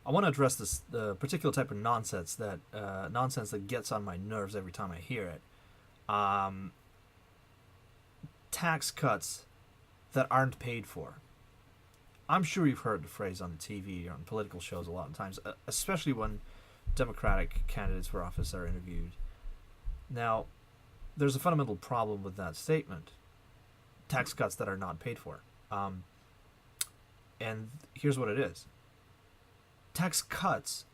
I want to address this the particular type of nonsense that gets on my nerves every time I hear it. Um, Tax cuts that aren't paid for. I'm sure you've heard the phrase on the TV or on political shows a lot of times, especially when Democratic candidates for office are interviewed. Now, there's a fundamental problem with that statement: tax cuts that are not paid for. Um, and here's what it is: tax cuts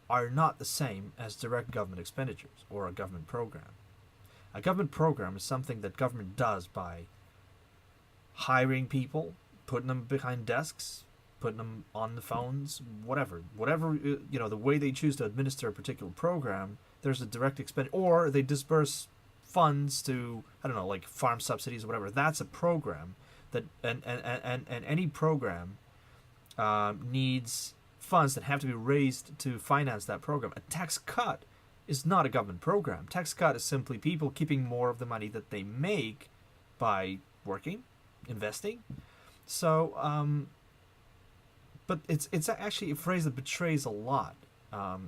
are not the same as direct government expenditures or a government program. A government program is something that government does by hiring people, putting them behind desks, putting them on the phones, whatever the way they choose to administer a particular program. There's a direct expense, or they disperse funds to, I don't know, like farm subsidies or whatever. That's a program that and any program needs funds that have to be raised to finance that program. A tax cut is not a government program. Tax cut is simply people keeping more of the money that they make by working, investing. So, but it's actually a phrase that betrays a lot.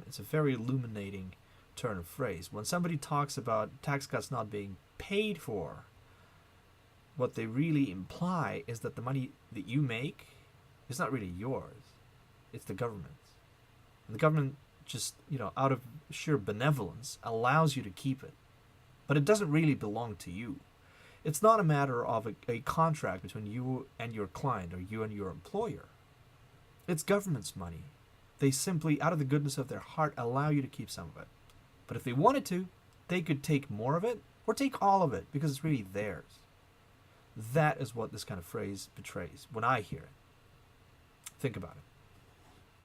It's a very illuminating turn of phrase. When somebody talks about tax cuts not being paid for, what they really imply is that the money that you make is not really yours. It's the government's. And the government just, out of sheer benevolence, allows you to keep it. But it doesn't really belong to you. It's not a matter of a contract between you and your client or you and your employer. It's government's money. They simply, out of the goodness of their heart, allow you to keep some of it. But if they wanted to, they could take more of it or take all of it because it's really theirs. That is what this kind of phrase betrays when I hear it. Think about it.